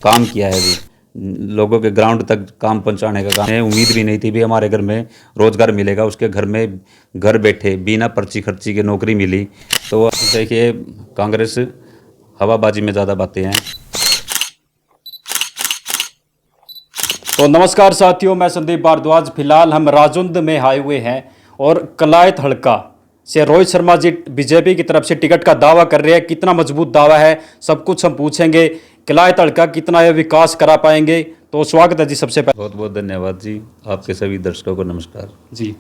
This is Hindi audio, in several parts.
काम किया है अभी, लोगों के ग्राउंड तक काम पहुंचाने का काम है। उम्मीद भी नहीं थी भी हमारे घर में रोजगार मिलेगा, उसके घर में घर बैठे बिना पर्ची खर्ची के नौकरी मिली। तो देखिए, कांग्रेस हवाबाजी में ज़्यादा बातें हैं। तो नमस्कार साथियों, मैं संदीप भारद्वाज। फिलहाल हम राजौंद में आए हुए हैं और कलायत हल्का से रोहित शर्मा जी बीजेपी की तरफ से टिकट का दावा कर रहे हैं। कितना मजबूत दावा है, सब कुछ हम पूछेंगे। कलायत हल्का कितना यह विकास करा पाएंगे। तो स्वागत है जी सबसे पहले। बहुत बहुत धन्यवाद जी, आपके सभी दर्शकों को नमस्कार जी,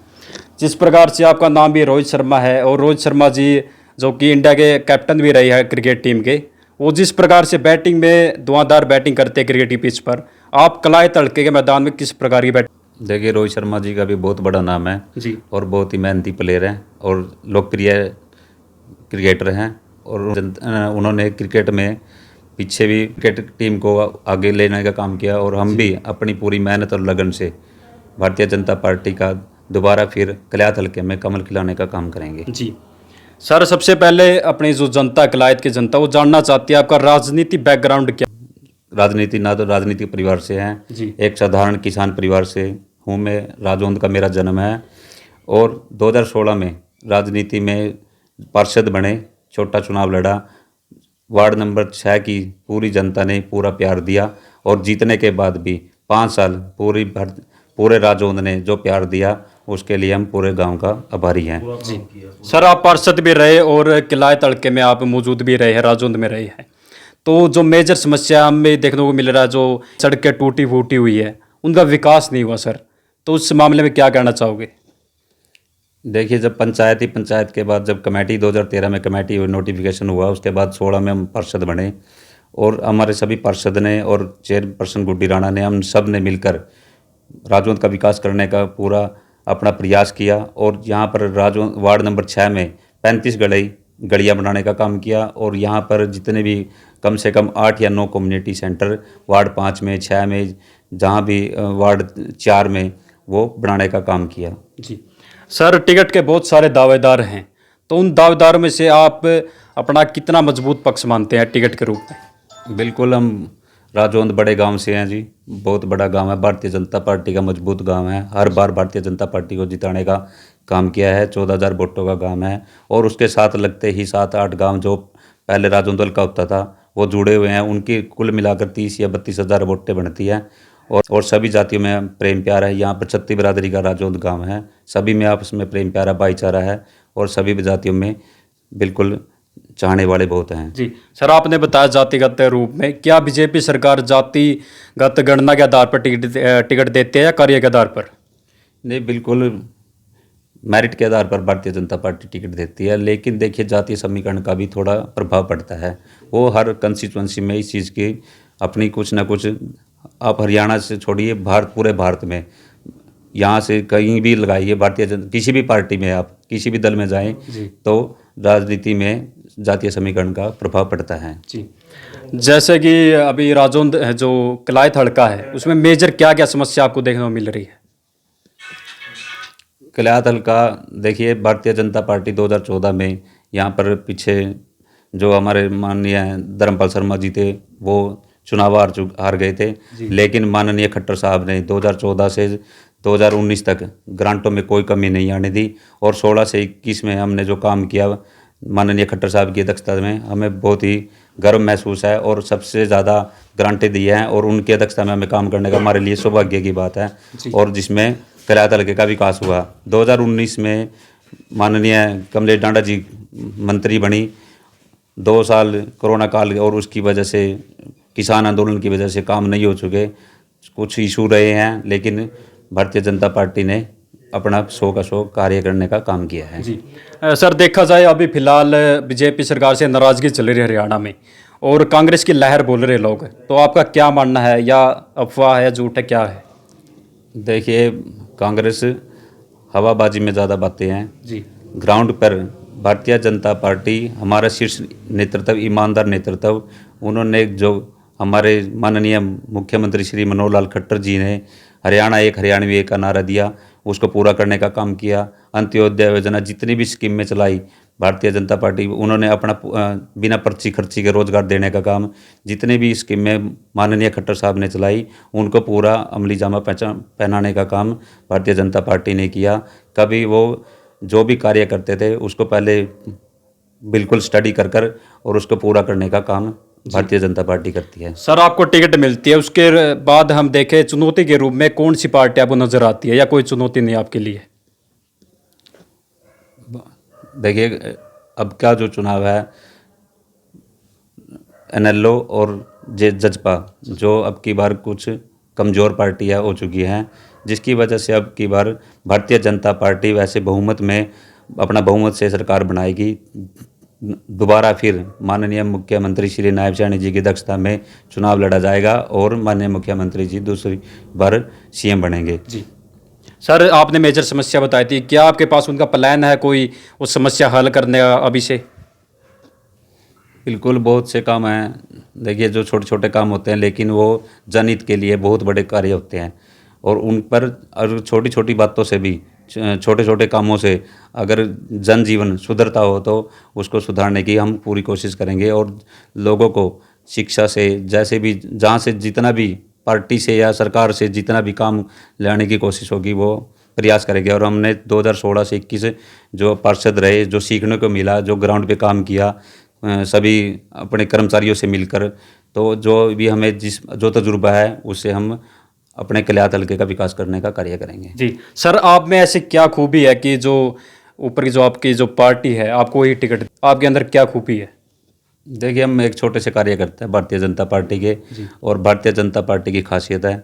जिस प्रकार से आपका नाम भी रोहित शर्मा है और रोहित शर्मा जी जो कि इंडिया के कैप्टन भी रहे हैं क्रिकेट टीम के, वो जिस प्रकार से बैटिंग में धुआंधार बैटिंग करते हैं क्रिकेट की पिच पर, आप कलायत हल्के के मैदान में किस प्रकार की बैटिंग? देखिए, रोहित शर्मा जी का भी बहुत बड़ा नाम है जी, और बहुत ही मेहनती प्लेयर हैं और लोकप्रिय क्रिकेटर हैं। और उन्होंने क्रिकेट में पीछे भी क्रिकेट टीम को आगे लेने का काम किया और हम भी अपनी पूरी मेहनत और लगन से भारतीय जनता पार्टी का दोबारा फिर कलायत हल्के में कमल खिलाने का काम करेंगे। जी सर, सबसे पहले अपनी जो जनता कलायत की जनता वो जानना चाहती है आपका राजनीति बैकग्राउंड क्या? राजनीति ना तो राजनीतिक परिवार से हैं, जी, एक साधारण किसान परिवार से हूँ मैं। राजौंद का मेरा जन्म है और 2016 में राजनीति में पार्षद बने, छोटा चुनाव लड़ा। वार्ड नंबर 6 की पूरी जनता ने पूरा प्यार दिया और जीतने के बाद भी 5 साल पूरे राजौंद ने जो प्यार दिया उसके लिए हम पूरे गांव का आभारी हैं। जी सर, आप पार्षद भी रहे और किलायत हल्के में आप मौजूद भी रहे हैं, राजौंद में रहे हैं। तो जो मेजर समस्या हमें देखने को मिल रहा है, जो सड़कें टूटी फूटी हुई है, उनका विकास नहीं हुआ सर, तो उस मामले में क्या कहना चाहोगे? देखिए, जब पंचायत के बाद जब कमेटी 2013 में कमेटी नोटिफिकेशन हुआ, उसके बाद 16 में हम पार्षद बने और हमारे सभी पार्षद ने और चेयरपर्सन गुड्डी राणा ने, हम सब ने मिलकर राजौंद का विकास करने का पूरा अपना प्रयास किया। और यहाँ पर राजौंद वार्ड नंबर 6 में 35 गलियाँ बनाने का काम किया और यहाँ पर जितने भी कम से कम 8 या 9 कम्युनिटी सेंटर वार्ड 5 में, 6 में, जहाँ भी वार्ड 4 में वो बनाने का काम किया। जी सर, टिकट के बहुत सारे दावेदार हैं, तो उन दावेदारों में से आप अपना कितना मजबूत पक्ष मानते हैं टिकट के रूप में? बिल्कुल, हम राजौंद बड़े गांव से हैं जी, बहुत बड़ा गांव है, भारतीय जनता पार्टी का मजबूत गांव है। हर बार भारतीय जनता पार्टी को जिताने का काम किया है। 14,000 वोटों का गांव है और उसके साथ लगते ही 7-8 गांव जो पहले राजौंद का होता था वो जुड़े हुए हैं। उनकी कुल मिलाकर 30 या 32,000 वोटें बनती हैं और सभी जातियों में प्रेम प्यार है। यहाँ पर छत्ती बिरादरी का राजौंद गाँव है, सभी में आपस में प्रेम प्यारा भाईचारा है और सभी जातियों में बिल्कुल चाहने वाले बहुत हैं। जी सर, आपने बताया जातिगत रूप में, क्या बीजेपी सरकार जातिगत गणना के आधार पर टिकट देती है या कार्य के आधार पर? नहीं, बिल्कुल मेरिट के आधार पर भारतीय जनता पार्टी टिकट देती है, लेकिन देखिए जातीय समीकरण का भी थोड़ा प्रभाव पड़ता है। वो हर कंस्टिट्यूंसी में इस चीज़ की अपनी कुछ ना कुछ, आप हरियाणा से छोड़िए, पूरे भारत में यहाँ से कहीं भी लगाइए, किसी भी पार्टी में आप किसी भी दल में जाएं तो राजनीति में जातीय समीकरण का प्रभाव पड़ता है। जी, जैसे कि अभी राजौंद जो कलायत हल्का है उसमें मेजर क्या क्या समस्या आपको देखने को मिल रही है? कलायत हल्का देखिए, भारतीय जनता पार्टी 2014 में यहाँ पर पीछे जो हमारे माननीय धर्मपाल शर्मा जी थे वो चुनाव हार गए थे, लेकिन माननीय खट्टर साहब ने 2014 से 2019 तक ग्रांटों में कोई कमी नहीं आने दी और 16 से 21 में हमने जो काम किया माननीय खट्टर साहब की अध्यक्षता में, हमें बहुत ही गर्व महसूस है और सबसे ज़्यादा ग्रांटें दी हैं और उनकी अध्यक्षता में हमें काम करने का हमारे लिए सौभाग्य की बात है। और जिसमें कलायत हल्के का विकास हुआ। 2019 में माननीय कमलेश डांडा जी मंत्री बनी। 2 साल कोरोना काल और उसकी वजह से, किसान आंदोलन की वजह से काम नहीं हो चुके, कुछ इशू रहे हैं, लेकिन भारतीय जनता पार्टी ने अपना 100 का 100 कार्य करने का काम किया है। जी सर, देखा जाए अभी फिलहाल बीजेपी सरकार से नाराजगी चल रही है हरियाणा में और कांग्रेस की लहर बोल रहे लोग, तो आपका क्या मानना है, या अफवाह है, झूठ है, क्या है? देखिए, कांग्रेस हवाबाजी में ज़्यादा बातें हैं जी, ग्राउंड पर भारतीय जनता पार्टी, हमारा शीर्ष नेतृत्व, ईमानदार नेतृत्व, उन्होंने जो हमारे माननीय मुख्यमंत्री श्री मनोहर लाल खट्टर जी ने हरियाणा एक हरियाणवी एक का नारा दिया, उसको पूरा करने का काम किया। अंत्योदय योजना जितनी भी स्कीमें चलाई, भारतीय जनता पार्टी उन्होंने अपना बिना पर्ची खर्ची के रोजगार देने का काम, जितने भी स्कीमें माननीय खट्टर साहब ने चलाई उनको पूरा अमली जामा पहनाने का काम भारतीय जनता पार्टी ने किया। कभी वो जो भी कार्य करते थे उसको पहले बिल्कुल स्टडी कर कर और उसको पूरा करने का काम भारतीय जनता पार्टी करती है। सर आपको टिकट मिलती है, उसके बाद हम देखें चुनौती के रूप में कौन सी पार्टी आपको नजर आती है, या कोई चुनौती नहीं आपके लिए? देखिए अब का जो चुनाव है एनएलओ और जजपा जो अब की बार कुछ कमज़ोर पार्टियां हो चुकी हैं, जिसकी वजह से अब की बार भारतीय जनता पार्टी वैसे बहुमत में अपना बहुमत से सरकार बनाएगी। दोबारा फिर माननीय मुख्यमंत्री श्री नायब सैनी जी की अध्यक्षता में चुनाव लड़ा जाएगा और माननीय मुख्यमंत्री जी दूसरी बार सीएम बनेंगे। जी सर, आपने मेजर समस्या बताई थी, क्या आपके पास उनका प्लान है कोई उस समस्या हल करने का अभी से? बिल्कुल बहुत से काम हैं। देखिए जो छोटे छोटे काम होते हैं लेकिन वो जनहित के लिए बहुत बड़े कार्य होते हैं और उन पर छोटी छोटी बातों से भी, छोटे छोटे कामों से अगर जनजीवन सुधरता हो तो उसको सुधारने की हम पूरी कोशिश करेंगे और लोगों को शिक्षा से, जैसे भी जहाँ से जितना भी पार्टी से या सरकार से जितना भी काम लाने की कोशिश होगी वो प्रयास करेंगे। और हमने 2016 से 21 जो पार्षद रहे, जो सीखने को मिला, जो ग्राउंड पे काम किया सभी अपने कर्मचारियों से मिलकर, तो जो भी हमें जो तजुर्बा है उससे हम अपने कल्याण हल्के का विकास करने का कार्य करेंगे। जी सर, आप में ऐसी क्या खूबी है कि जो ऊपर की जो आपकी जो पार्टी है आपको ये टिकट, आपके अंदर क्या खूबी है? देखिए हम एक छोटे से कार्य करते हैं भारतीय जनता पार्टी के, और भारतीय जनता पार्टी की खासियत है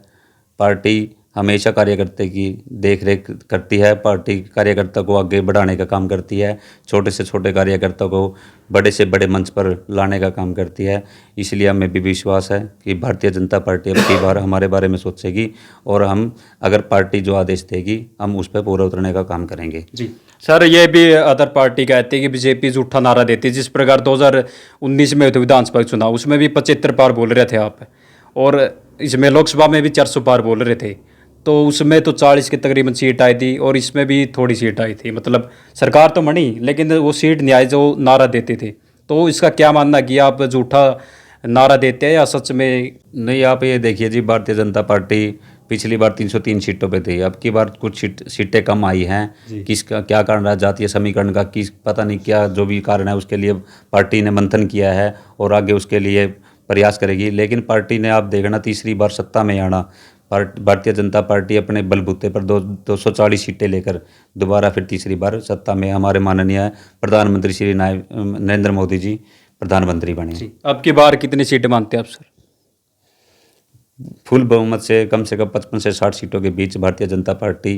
पार्टी हमेशा कार्यकर्ता की देख रेख करती है, पार्टी कार्यकर्ता को आगे बढ़ाने का काम करती है, छोटे से छोटे कार्यकर्ता को बड़े से बड़े मंच पर लाने का काम करती है। इसलिए हमें भी विश्वास है कि भारतीय जनता पार्टी अब की बार हमारे बारे में सोचेगी और हम अगर पार्टी जो आदेश देगी हम उस पर पूरा उतरने का काम करेंगे। जी सर, ये भी अदर पार्टी कहती है कि बीजेपी झूठा नारा देती है, जिस प्रकार 2019 में हुए थे विधानसभा चुनाव, उसमें भी 75 पार बोल रहे थे आप, और इसमें लोकसभा में भी 400 पार बोल रहे थे, तो उसमें तो 40 की तकरीबन सीट आई थी और इसमें भी थोड़ी सीट आई थी, मतलब सरकार तो बनी लेकिन वो सीट नहीं आई जो नारा देते थे। तो इसका क्या मानना कि आप झूठा नारा देते हैं या सच में? नहीं, आप ये देखिए जी, भारतीय जनता पार्टी पिछली बार 303 सीटों पे थी, अब की बार कुछ सीटें कम आई हैं। किसका क्या कारण रहा, जातीय समीकरण का किस पता नहीं क्या जो भी कारण है, उसके लिए पार्टी ने मंथन किया है और आगे उसके लिए प्रयास करेगी। लेकिन पार्टी ने आप देखना तीसरी बार सत्ता में आना, भारतीय जनता पार्टी अपने बलबूते पर 240 सीटें लेकर दोबारा फिर तीसरी बार सत्ता में हमारे माननीय प्रधानमंत्री श्री नरेंद्र मोदी जी प्रधानमंत्री बने। अब की बार कितनी सीटें मानते हैं आप सर? फुल बहुमत से कम 55 से 60 सीटों के बीच भारतीय जनता पार्टी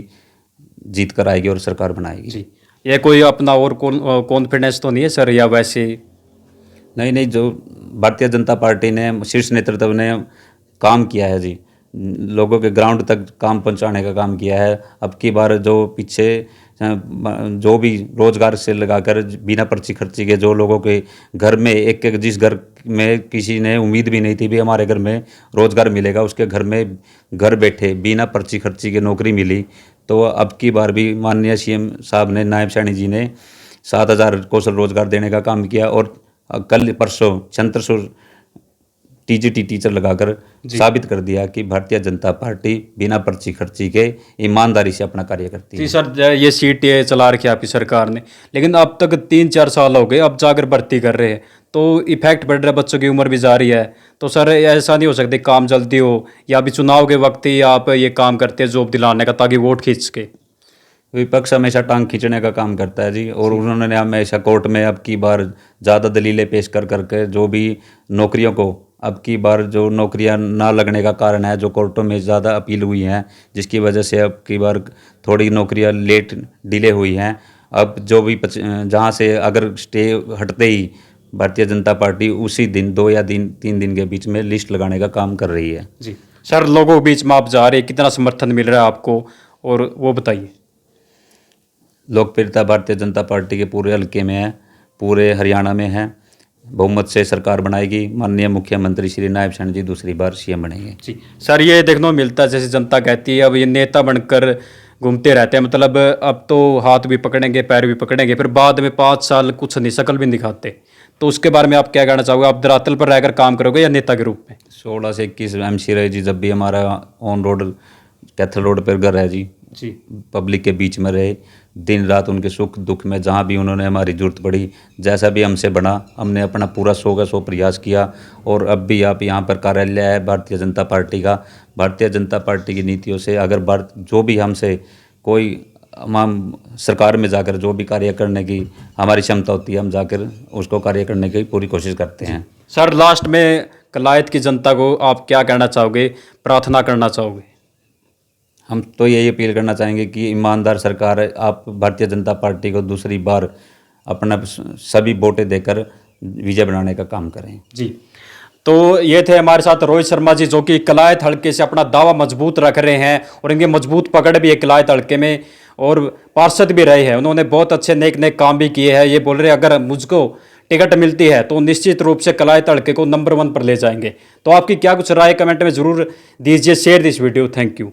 जीत कर आएगी और सरकार बनाएगी। जी, ये कोई अपना और कॉन्फिडेंस तो नहीं है सर, या वैसे? नहीं, जो भारतीय जनता पार्टी ने शीर्ष नेतृत्व ने काम किया है जी, लोगों के ग्राउंड तक काम पहुंचाने का काम किया है। अब की बार जो पीछे जो भी रोजगार से लगाकर बिना पर्ची खर्ची के जो लोगों के घर में एक जिस घर में किसी ने उम्मीद भी नहीं थी भी हमारे घर में रोजगार मिलेगा, उसके घर में घर बैठे बिना पर्ची खर्ची के नौकरी मिली। तो अब की बार भी माननीय सीएम साहब ने, नायब सैनी जी ने 7,000 कौशल रोजगार देने का काम किया और कल परसों 600 टीजीटी टीचर लगाकर साबित कर दिया कि भारतीय जनता पार्टी बिना पर्ची खर्ची के ईमानदारी से अपना कार्य करती है। जी सर, ये सीट ये चला रखी है आपकी सरकार ने, लेकिन अब तक 3-4 साल हो गए, अब जाकर भर्ती कर रहे हैं तो इफेक्ट पड़ रहा है, बच्चों की उम्र भी जा रही है। तो सर ऐसा नहीं हो सकता काम जल्दी हो, या अभी चुनाव के वक्त ही आप ये काम करते हैं जॉब दिलाने का ताकि वोट खींच के? विपक्ष हमेशा टांग खींचने का काम करता है जी, और उन्होंने हमेशा कोर्ट में अब की बार ज़्यादा दलीलें पेश कर करके जो भी नौकरियों को, अब की बार जो नौकरियां ना लगने का कारण है, जो कोर्टों में ज़्यादा अपील हुई हैं, जिसकी वजह से अब की बार थोड़ी नौकरियां लेट डिले हुई हैं। अब जो भी जहां से अगर स्टे हटते ही भारतीय जनता पार्टी उसी दिन 2 या 3 दिन के बीच में लिस्ट लगाने का काम कर रही है। जी सर, लोगों के बीच में आप जा रहे हैं, कितना समर्थन मिल रहा है आपको, और वो बताइए। लोकप्रियता भारतीय जनता पार्टी के पूरे हल्के में है, पूरे हरियाणा में है, बहुमत से सरकार बनाएगी, माननीय मुख्यमंत्री श्री नायब सैनी जी दूसरी बार सीएम बनेंगे। जी सर, ये देखने को मिलता है जैसे जनता कहती है अब ये नेता बनकर घूमते रहते हैं, मतलब अब तो हाथ भी पकड़ेंगे पैर भी पकड़ेंगे, फिर बाद में 5 साल कुछ नहीं, शक्ल भी नहीं दिखाते। तो उसके बारे में आप क्या कहना चाहोगे? आप धरातल पर रहकर काम करोगे या नेता के रूप में? 16 से 21 MC रहे जी, जब भी हमारा ऑन रोड कैथल रोड पर घर है जी, जी पब्लिक के बीच में रहे, दिन रात उनके सुख दुख में जहाँ भी उन्होंने हमारी जरूरत पड़ी, जैसा भी हमसे बना हमने अपना पूरा 100 का 100 प्रयास किया। और अब भी आप यहाँ पर कार्यालय है भारतीय जनता पार्टी का, भारतीय जनता पार्टी की नीतियों से अगर जो भी हमसे कोई हम सरकार में जाकर जो भी कार्य करने की हमारी क्षमता होती है, हम जाकर उसको कार्य करने की पूरी कोशिश करते हैं। सर, लास्ट में कलायत की जनता को आप क्या कहना चाहोगे, प्रार्थना करना चाहोगे? हम तो यही अपील करना चाहेंगे कि ईमानदार सरकार आप भारतीय जनता पार्टी को दूसरी बार अपना सभी वोटें देकर विजय बनाने का काम करें। जी, तो ये थे हमारे साथ रोहित शर्मा जी, जो कि कलायत हल्के से अपना दावा मजबूत रख रहे हैं और इनकी मजबूत पकड़ भी है कलायत हल्के में, और पार्षद भी रहे हैं। उन्होंने बहुत अच्छे नेक नेक काम भी किए हैं। ये बोल रहे हैं अगर मुझको टिकट मिलती है तो निश्चित रूप से कलायत हल्के को नंबर 1 पर ले जाएंगे। तो आपकी क्या कुछ राय कमेंट में ज़रूर दीजिए, share this video. Thank you.